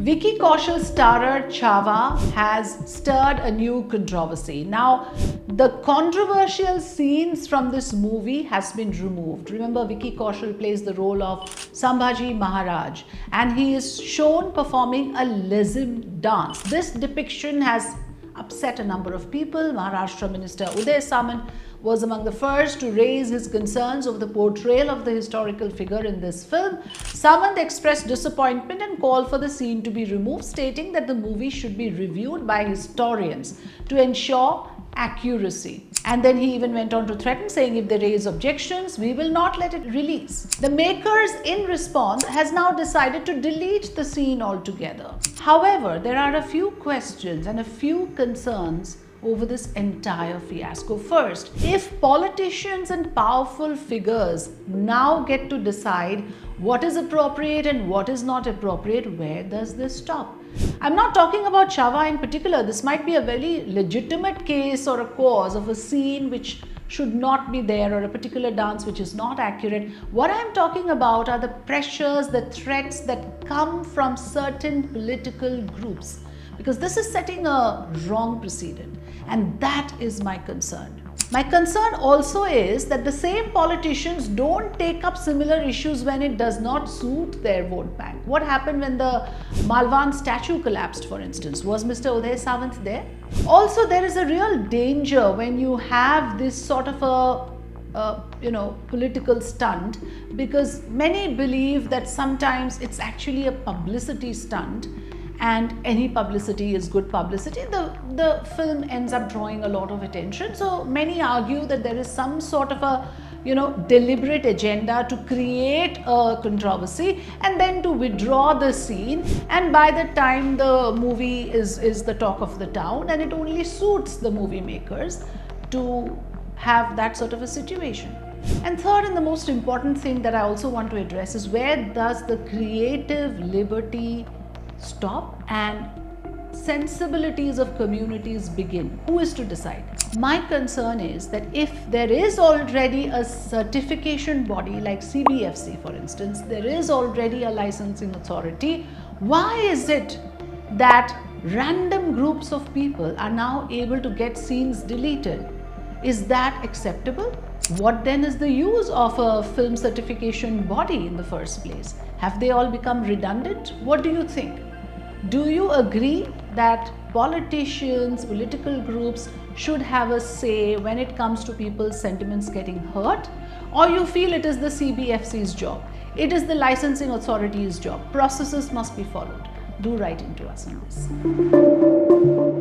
Vicky Kaushal-starrer Chhaava has stirred a new controversy. Now, the controversial scenes from this movie has been removed. Remember, Vicky Kaushal plays the role of Sambhaji Maharaj and he is shown performing a lesbian dance. This depiction has upset a number of people. Maharashtra Minister Samant was among the first to raise his concerns over the portrayal of the historical figure in this film. Samant expressed disappointment and called for the scene to be removed, stating that the movie should be reviewed by historians to ensure accuracy. And then he even went on to threaten, saying if they raise objections, we will not let it release. The makers, in response, has now decided to delete the scene altogether. However, there are a few questions and a few concerns over this entire fiasco. First, if politicians and powerful figures now get to decide what is appropriate and what is not appropriate, where does this stop? I'm not talking about Chhaava in particular. This might be a very legitimate case or a cause of a scene which should not be there or a particular dance which is not accurate. What I'm talking about are the pressures, the threats that come from certain political groups, because this is setting a wrong precedent, and that is my concern. My concern also is that the same politicians don't take up similar issues when it does not suit their vote bank. What happened when the Malvan statue collapsed, for instance? Was Mr. Samant there? Also, there is a real danger when you have this sort of a political stunt, because many believe that sometimes it's actually a publicity stunt, and any publicity is good publicity. The film ends up drawing a lot of attention. So many argue that there is some sort of a deliberate agenda to create a controversy and then to withdraw the scene, and by the time the movie is the talk of the town, and it only suits the movie makers to have that sort of a situation. And third, and the most important thing that I also want to address is, where does the creative liberty stop and sensibilities of communities begin? Who is to decide? My concern is that if there is already a certification body like CBFC, for instance, there is already a licensing authority, why is it that random groups of people are now able to get scenes deleted? Is that acceptable? What then is the use of a film certification body in the first place? Have they all become redundant? What do you think? Do you agree that politicians, political groups should have a say when it comes to people's sentiments getting hurt? Or you feel it is the CBFC's job? It is the licensing authority's job. Processes must be followed. Do write into us on this.